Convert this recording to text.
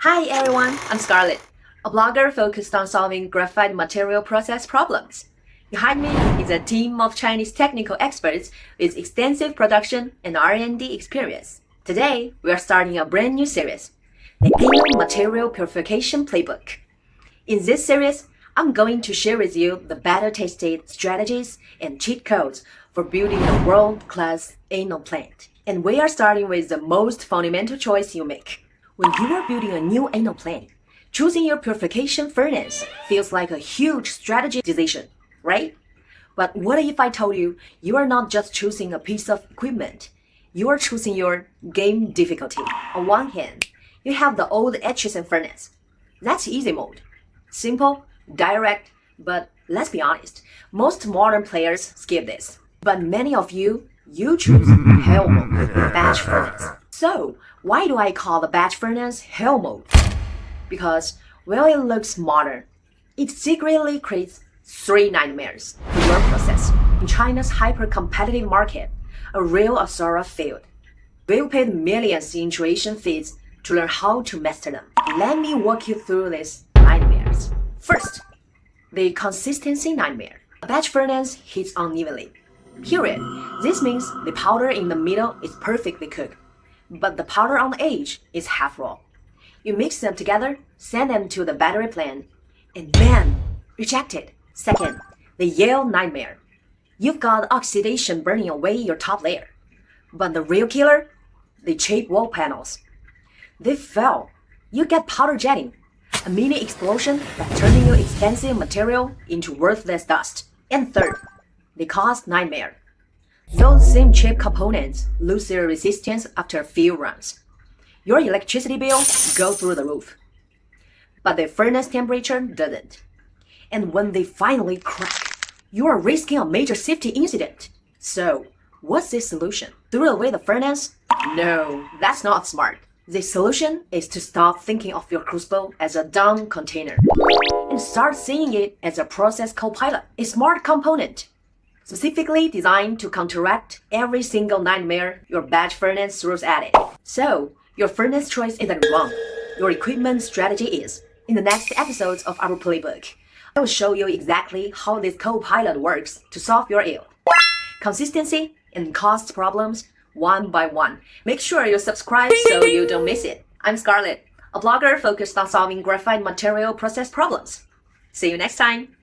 Hi everyone, I'm Scarlett, a blogger focused on solving graphite material process problems. Behind me is a team of Chinese technical experts with extensive production and R&D experience. Today, we are starting a brand new series, the Anode Material Purification Playbook. In this series, I'm going to share with you the battle-tested strategies and cheat codes for building a world-class anode plant. And we are starting with the most fundamental choice you make. When you are building a new anode plant, choosing your purification furnace feels like a huge strategy decision, right? But what if I told you you are not just choosing a piece of equipment, you are choosing your game difficulty. On one hand, you have the old Acheson furnace. That's easy mode. Simple, direct, but let's be honest, most modern players skip this. But many of you choose hell mode, batch furnace. So, why do I call the batch furnace hell mode? Because, while it looks modern, it secretly creates 3 nightmares for your process. In China's hyper-competitive market, a real Asura Field. We've paid millions in tuition fees to learn how to master them. Let me walk you through these nightmares. First, the consistency nightmare. A batch furnace heats unevenly. Period. This means the powder in the middle is perfectly cooked, but the powder on the edge is half raw. You mix them together, send them to the battery plant, and bam! Rejected. Second, the yellow nightmare. You've got oxidation burning away your top layer, but the real killer? The cheap wall panels. They fail. You get powder jetting, a mini explosion that turning your expensive material into worthless dust. And third, the cost nightmare. Those same cheap components lose their resistance after a few runs. Your electricity bill goes through the roof, but the furnace temperature doesn't. And when they finally crack, you are risking a major safety incident. So, what's the solution? Throw away the furnace? No, that's not smart. The solution is to stop thinking of your Crucible as a dumb container and start seeing it as a process co-pilot, a smart component, specifically designed to counteract every single nightmare your batch furnace throws at it. So, your furnace choice isn't wrong. Your equipment strategy is. In the next episodes of our playbook, I will show you exactly how this co-pilot works to solve your yield, consistency, and cost problems one by one. Make sure you subscribe so you don't miss it. I'm Scarlett, a blogger focused on solving graphite material process problems. See you next time.